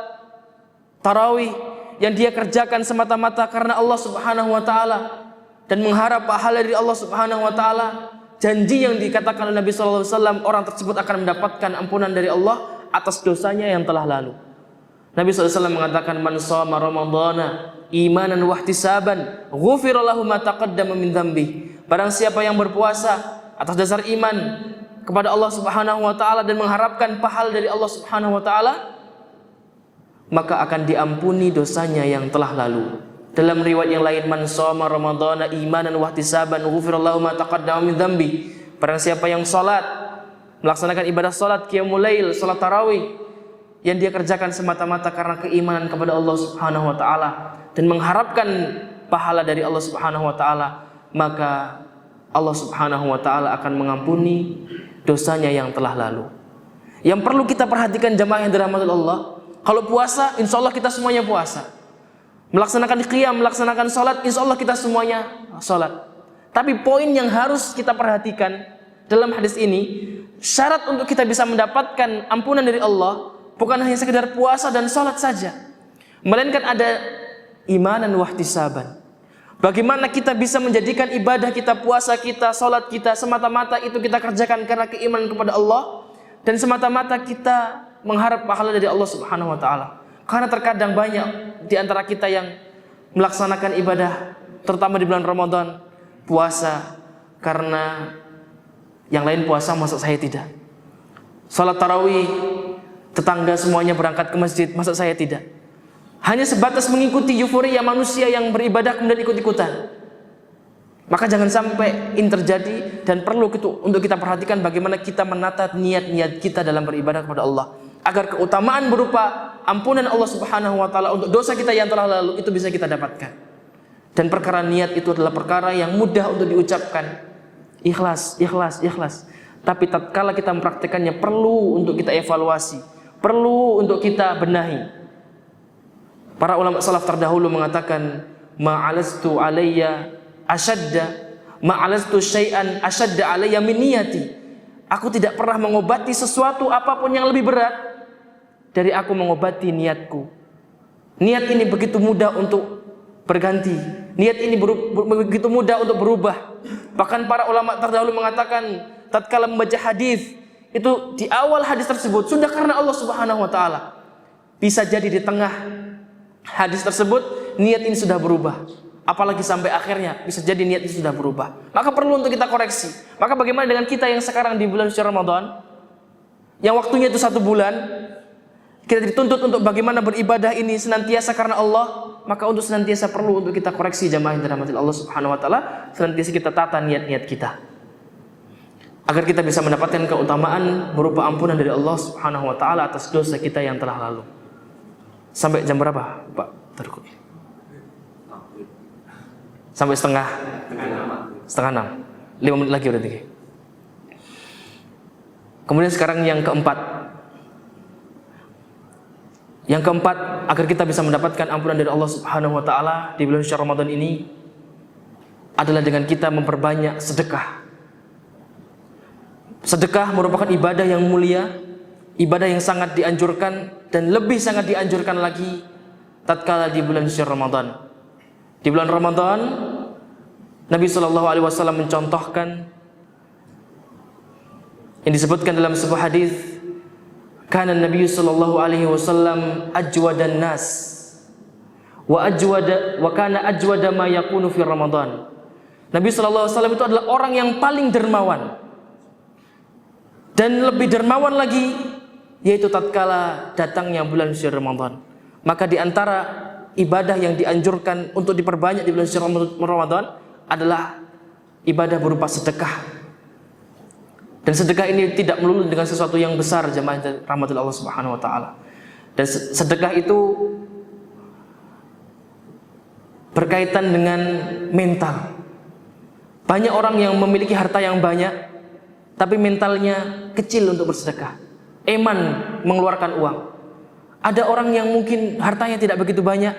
tarawih yang dia kerjakan semata-mata karena Allah Subhanahu wa taala dan mengharap pahala dari Allah Subhanahu wa taala, janji yang dikatakan oleh Nabi sallallahu alaihi wasallam, orang tersebut akan mendapatkan ampunan dari Allah atas dosanya yang telah lalu. Nabi sallallahu alaihi wasallam mengatakan, "Man shoma ramadhana imanan wa ihtisaban, ghufira lahu ma taqaddama min dzambi." Barang siapa yang berpuasa atas dasar iman kepada Allah Subhanahu wa taala dan mengharapkan pahala dari Allah Subhanahu wa taala, maka akan diampuni dosanya yang telah lalu. Dalam riwayat yang lain, "Man shoma ramadhana imanan wa ihtisaban, ghufira lahu ma taqaddama min dzambi." Barang siapa yang salat, melaksanakan ibadah salat qiyamul lail, salat tarawih, yang dia kerjakan semata-mata karena keimanan kepada Allah Subhanahu wa taala dan mengharapkan pahala dari Allah Subhanahu wa taala, maka Allah Subhanahu wa taala akan mengampuni dosanya yang telah lalu. Yang perlu kita perhatikan jamaah yang dirahmati Allah, kalau puasa, insya Allah kita semuanya puasa. Melaksanakan qiyam, melaksanakan sholat, insya Allah kita semuanya sholat. Tapi poin yang harus kita perhatikan dalam hadis ini, syarat untuk kita bisa mendapatkan ampunan dari Allah bukan hanya sekedar puasa dan sholat saja, melainkan ada imanan wa ihtisaban. Bagaimana kita bisa menjadikan ibadah kita, puasa kita, sholat kita semata-mata itu kita kerjakan karena keimanan kepada Allah dan semata-mata kita mengharap pahala dari Allah Subhanahu wa taala. Karena terkadang banyak di antara kita yang melaksanakan ibadah, terutama di bulan Ramadan, puasa karena yang lain puasa, masa saya tidak. Salat tarawih, tetangga semuanya berangkat ke masjid, masa saya tidak. Hanya sebatas mengikuti euforia manusia yang beribadah kemudian ikut-ikutan. Maka jangan sampai ini terjadi, dan perlu untuk kita perhatikan bagaimana kita menata niat-niat kita dalam beribadah kepada Allah, agar keutamaan berupa ampunan Allah Subhanahu wa taala untuk dosa kita yang telah lalu itu bisa kita dapatkan. Dan perkara niat itu adalah perkara yang mudah untuk diucapkan. Ikhlas, ikhlas, ikhlas. Tapi tatkala kita mempraktikannya perlu untuk kita evaluasi, perlu untuk kita benahi. Para ulama salaf terdahulu mengatakan, ma'alastu alayya ashadda, ma'alastu syai'an ashadda alayya min niyati. Aku tidak pernah mengobati sesuatu apapun yang lebih berat dari aku mengobati niatku. Niat ini begitu mudah untuk berganti. Niat ini begitu mudah untuk berubah. Bahkan para ulama terdahulu mengatakan, tatkala membaca hadis, itu di awal hadis tersebut sudah karena Allah Subhanahu wa taala. Bisa jadi di tengah hadis tersebut niat ini sudah berubah. Apalagi sampai akhirnya bisa jadi niat itu sudah berubah. Maka perlu untuk kita koreksi. Maka bagaimana dengan kita yang sekarang di bulan suci Ramadan, yang waktunya itu 1 bulan, kita dituntut untuk bagaimana beribadah ini senantiasa karena Allah. Maka untuk senantiasa perlu untuk kita koreksi jamaah yang dirahmati Allah Subhanahu wa taala, senantiasa kita tata niat-niat kita, agar kita bisa mendapatkan keutamaan berupa ampunan dari Allah Subhanahu wa taala atas dosa kita yang telah lalu. Sampai jam berapa, Pak Terku? Sampai setengah 6. 5 menit lagi berarti. Kemudian sekarang yang keempat. Yang keempat, agar kita bisa mendapatkan ampunan dari Allah Subhanahu wa taala di bulan suci Ramadan ini adalah dengan kita memperbanyak sedekah. Sedekah merupakan ibadah yang mulia, ibadah yang sangat dianjurkan dan lebih sangat dianjurkan lagi tatkala di bulan suci Ramadan. Di bulan Ramadan, Nabi sallallahu alaihi wasallam mencontohkan yang disebutkan dalam sebuah hadis, kana Nabi sallallahu alaihi wasallam ajwadan nas wa kana ajwada ma yakunu fi Ramadan. Nabi sallallahu alaihi wasallam itu adalah orang yang paling dermawan. Dan lebih dermawan lagi yaitu tatkala datangnya bulan suci Ramadan. Maka di antara ibadah yang dianjurkan untuk diperbanyak di bulan suci Ramadan adalah ibadah berupa sedekah. Dan sedekah ini tidak melulu dengan sesuatu yang besar, jemaah rahmatul Allah Subhanahu wa taala. Dan sedekah itu berkaitan dengan mental. Banyak orang yang memiliki harta yang banyak, tapi mentalnya kecil untuk bersedekah. Eman mengeluarkan uang. Ada orang yang mungkin hartanya tidak begitu banyak,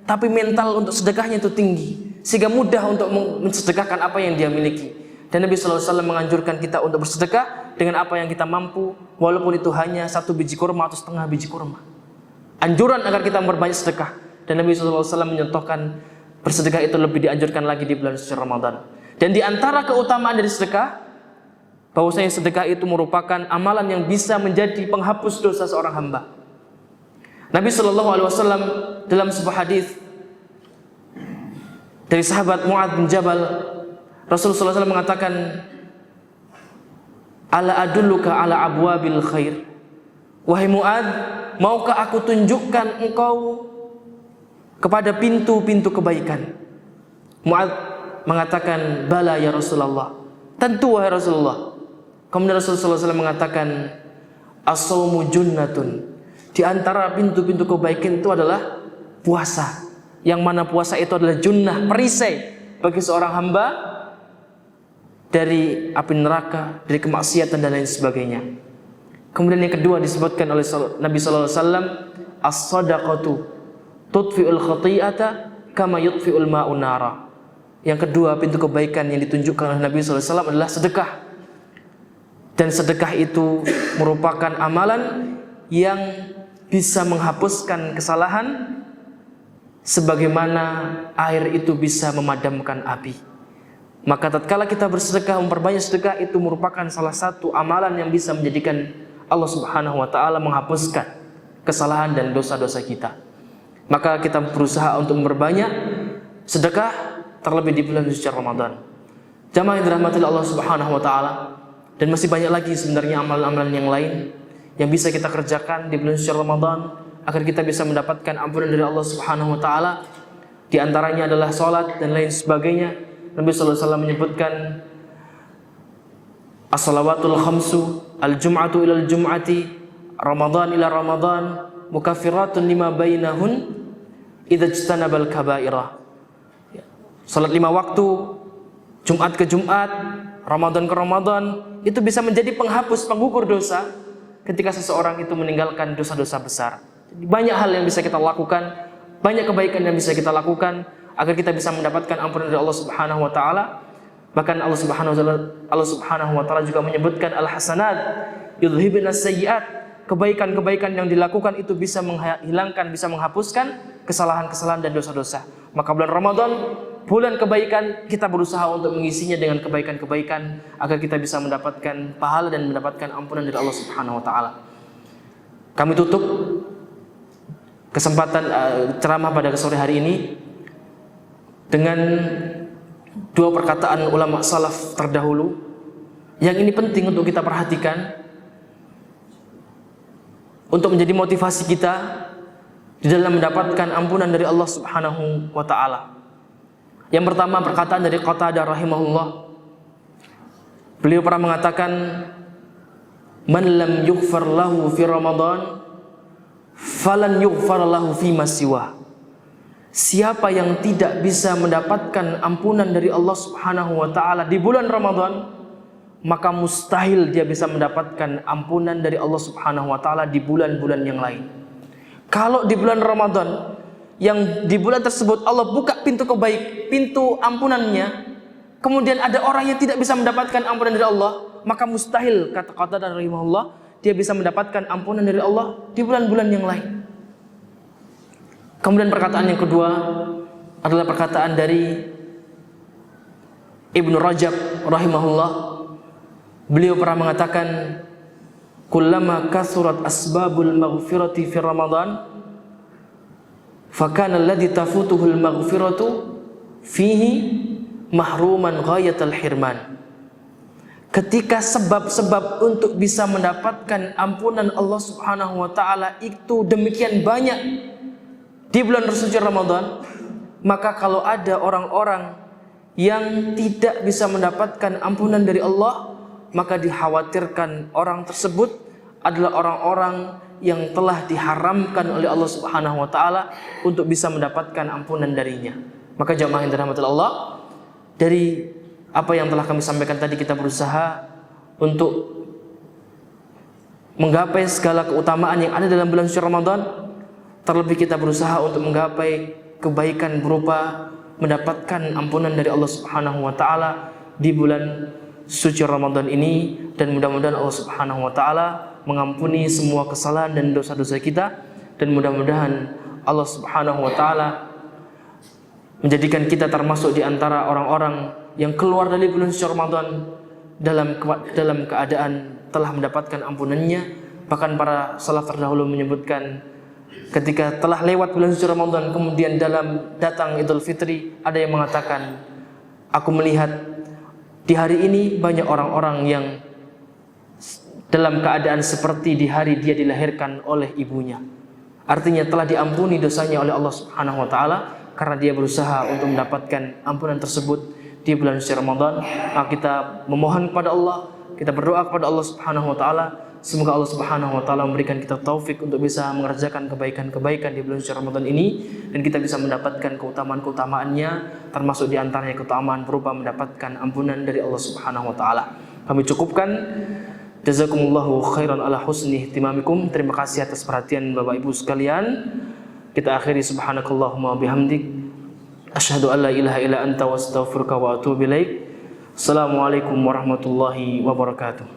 tapi mental untuk sedekahnya itu tinggi, sehingga mudah untuk mensedekahkan apa yang dia miliki. Dan Nabi SAW menganjurkan kita untuk bersedekah dengan apa yang kita mampu, walaupun itu hanya 1 biji kurma atau setengah biji kurma. Anjuran agar kita memperbanyak sedekah. Dan Nabi SAW menyontohkan bersedekah itu lebih dianjurkan lagi di bulan suci Ramadan. Dan di antara keutamaan dari sedekah, bahwasanya sedekah itu merupakan amalan yang bisa menjadi penghapus dosa seorang hamba. Nabi SAW dalam sebuah hadis dari sahabat Mu'adz bin Jabal, Rasulullah SAW mengatakan, ala adulluka ala abwabil khair. Wahai Mu'adz, maukah aku tunjukkan engkau kepada pintu-pintu kebaikan? Mu'adz mengatakan, bala ya Rasulullah. Tentu wahai Rasulullah. Kemudian Rasulullah SAW mengatakan, as-shaumu junnatun. Di antara pintu-pintu kebaikan itu adalah puasa. Yang mana puasa itu adalah junnah, perisai bagi seorang hamba dari api neraka, dari kemaksiatan dan lain sebagainya. Kemudian yang kedua disebutkan oleh Nabi SAW, as-sadaqatu tudfi'ul khati'ata kama yudfi'ul ma'un nara. Yang kedua pintu kebaikan yang ditunjukkan oleh Nabi SAW adalah sedekah. Dan sedekah itu merupakan amalan yang bisa menghapuskan kesalahan sebagaimana air itu bisa memadamkan api. Maka tatkala kita bersedekah, memperbanyak sedekah, itu merupakan salah satu amalan yang bisa menjadikan Allah Subhanahu wa taala menghapuskan kesalahan dan dosa-dosa kita. Maka kita berusaha untuk memperbanyak sedekah, terlebih di bulan suci Ramadan. Jamaah yang dirahmati Allah Subhanahu wa taala, dan masih banyak lagi sebenarnya amalan-amalan yang lain yang bisa kita kerjakan di bulan suci Ramadan agar kita bisa mendapatkan ampunan dari Allah Subhanahu wa taala. Di antaranya adalah salat dan lain sebagainya. Nabi sallallahu alaihi wasallam menyebutkan as-salawatul khamsu, al-jum'atu ila al-jum'ati, Ramadan ila Ramadan, mukaffiratun lima bainahun idza ijtanabal kaba'ira. Salat 5 waktu, Jumat ke Jumat, Ramadan ke Ramadan, itu bisa menjadi penghapus, penggugur dosa ketika seseorang itu meninggalkan dosa-dosa besar. Jadi banyak hal yang bisa kita lakukan, banyak kebaikan yang bisa kita lakukan agar kita bisa mendapatkan ampunan dari Allah Subhanahu wa taala. Bahkan Allah Subhanahu wa taala juga menyebutkan al-hasanat yudhhibun as-sayyi'at. Kebaikan-kebaikan yang dilakukan itu bisa menghilangkan, bisa menghapuskan kesalahan-kesalahan dan dosa-dosa. Maka bulan Ramadan, bulan kebaikan, kita berusaha untuk mengisinya dengan kebaikan-kebaikan agar kita bisa mendapatkan pahala dan mendapatkan ampunan dari Allah Subhanahu wa taala. Kami tutup kesempatan ceramah pada sore hari ini dengan 2 perkataan ulama salaf terdahulu yang ini penting untuk kita perhatikan untuk menjadi motivasi kita di dalam mendapatkan ampunan dari Allah Subhanahu wa taala. Yang pertama, perkataan dari Qatadah rahimahullah. Beliau pernah mengatakan, man lam yughfar lahu fi Ramadan falan yughfar lahu fi ma siwa. Siapa yang tidak bisa mendapatkan ampunan dari Allah Subhanahu wa taala di bulan Ramadan, maka mustahil dia bisa mendapatkan ampunan dari Allah Subhanahu wa taala di bulan-bulan yang lain. Kalau di bulan Ramadan, yang di bulan tersebut Allah buka pintu pintu ampunannya, kemudian ada orang yang tidak bisa mendapatkan ampunan dari Allah, maka mustahil, kata dari rahimahullah, dia bisa mendapatkan ampunan dari Allah di bulan-bulan yang lain. Kemudian perkataan yang kedua adalah perkataan dari Ibnu Rajab rahimahullah. Beliau pernah mengatakan, kullama kasurat asbabul maghfirati fi Ramadan fakana alladhi tafutuhul maghfiratu fihi mahruman ghayatal hirman. Ketika sebab-sebab untuk bisa mendapatkan ampunan Allah Subhanahu wa taala itu demikian banyak di bulan suci Ramadan, maka kalau ada orang-orang yang tidak bisa mendapatkan ampunan dari Allah, maka dikhawatirkan orang tersebut adalah orang-orang yang telah diharamkan oleh Allah Subhanahu wa taala untuk bisa mendapatkan ampunan darinya. Maka jamaah yang dirahmati Allah, dari apa yang telah kami sampaikan tadi, kita berusaha untuk menggapai segala keutamaan yang ada dalam bulan suci Ramadan. Terlebih kita berusaha untuk menggapai kebaikan berupa mendapatkan ampunan dari Allah Subhanahu wa taala di bulan suci Ramadan ini, dan mudah-mudahan Allah Subhanahu wa taala mengampuni semua kesalahan dan dosa-dosa kita, dan mudah-mudahan Allah Subhanahu wa taala menjadikan kita termasuk di antara orang-orang yang keluar dari bulan suci Ramadan dalam keadaan telah mendapatkan ampunannya. Bahkan para salaf terdahulu menyebutkan, ketika telah lewat bulan suci Ramadan kemudian datang Idul Fitri, ada yang mengatakan, aku melihat di hari ini banyak orang-orang yang dalam keadaan seperti di hari dia dilahirkan oleh ibunya. Artinya telah diampuni dosanya oleh Allah Subhanahu wa taala karena dia berusaha untuk mendapatkan ampunan tersebut di bulan suci Ramadan. Maka kita memohon kepada Allah, kita berdoa kepada Allah Subhanahu wa taala, semoga Allah Subhanahu wa taala memberikan kita taufik untuk bisa mengerjakan kebaikan-kebaikan di bulan suci Ramadan ini, dan kita bisa mendapatkan keutamaan-keutamaannya, termasuk di antaranya keutamaan berupa mendapatkan ampunan dari Allah Subhanahu wa taala. Kami cukupkan. Jazakumullahu khairan ala husni ihtimamikum. Terima kasih atas perhatian Bapak Ibu sekalian. Kita akhiri subhanakallahumma bihamdik asyhadu an la ilaha illa anta wa astaghfiruka wa atubu ilaik. Assalamualaikum warahmatullahi wabarakatuh.